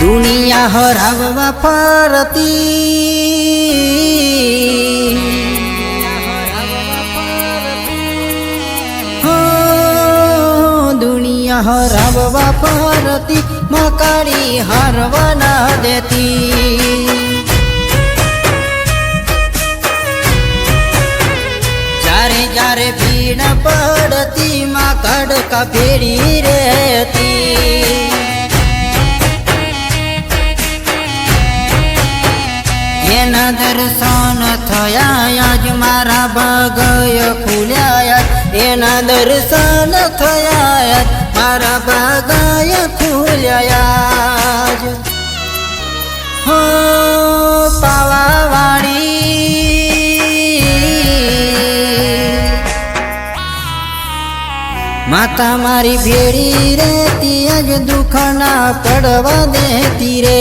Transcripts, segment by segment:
દુનિયા હરાવવા ફરતી દુનિયા હરાવવા ફરતી મકાડી હારવા ના દેતી જારે જારે ભીડ પડતી માં કડકા ભેડી રહેતી એના દર્શન થયા આજ મારા ભાગય ખુલ્યા એના દર્શન થયા આજ મારા ભાગય ખુલ્યા હો પાવાવાળી માતા મારી ભેડી રહેતી આજ દુઃખ ના પડવા દેતી રે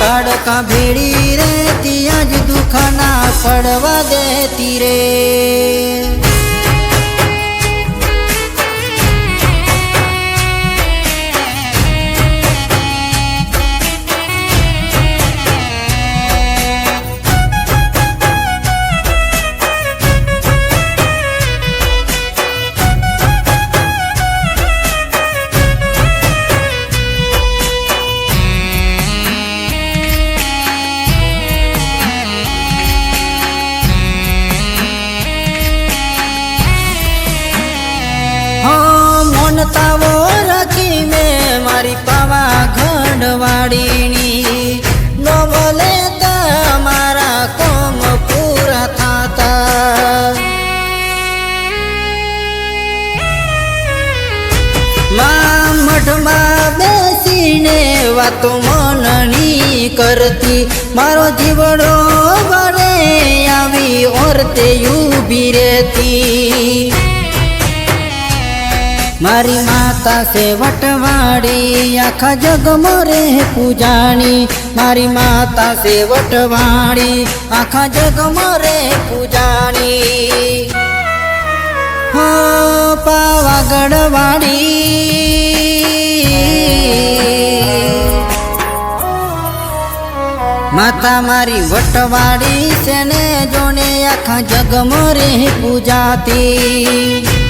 કડકા ભેડી રહેતી આજ દુઃખ ના પડવા દેતી રે તાવો રાખી મેં મારી પાવાગઢ વાડીની નો ભલે તમારા કોમ પૂરા થાતા માં મઠમાં બેસીને વાતો મનની કરતી મારો જીવડો વડે આવી ઓરતે ઊભી રહેતી મારી માતા સે વટવાડી આખા જગમાં રે પૂજાણી મારી માતા સે વટવાડી આખા જગમાં રે પૂજાણી હો પાવાગઢ વાડી માતા મારી વટવાડી છે ને જોને આખા જગમાં રે પૂજાતી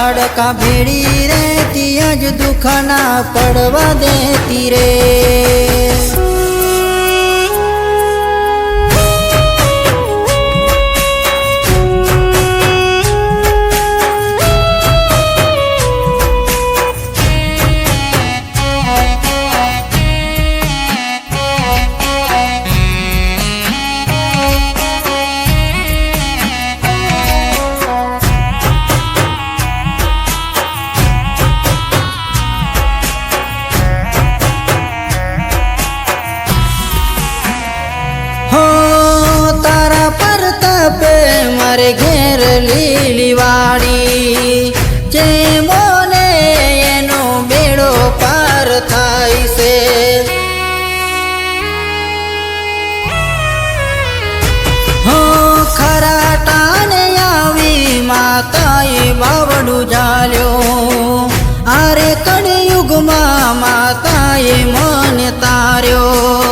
કડકા ભેડી રહેતી આજ દુઃખ ના પડવા દેતી રે મારે ઘેર લીલી વાડી જે બોલે એનો બેડો પાર થાય છે હો ખરા ટાણે આવી માતાએ બાવડું ઝાલ્યો આરે કળિયુગમાં માતાએ મને તાર્યો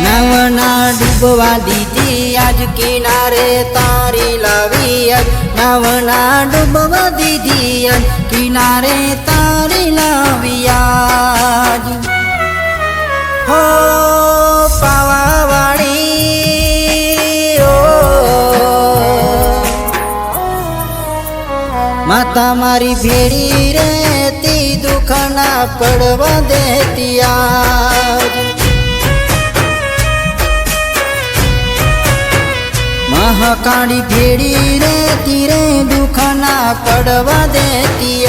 નવના ડૂબવા દીધી આજ કિનારે તારી લાવી આજ નવના ડૂબવા દીધી આજ કિનારે તારી લાવી આજ હો પાવાવાળી ઓ માતા મારી ભેડી રહેતી દુઃખ ના પડવા દેતી આજ મહાકાળી ભેડી રહેતી રે દુઃખ ના પડવા દેતી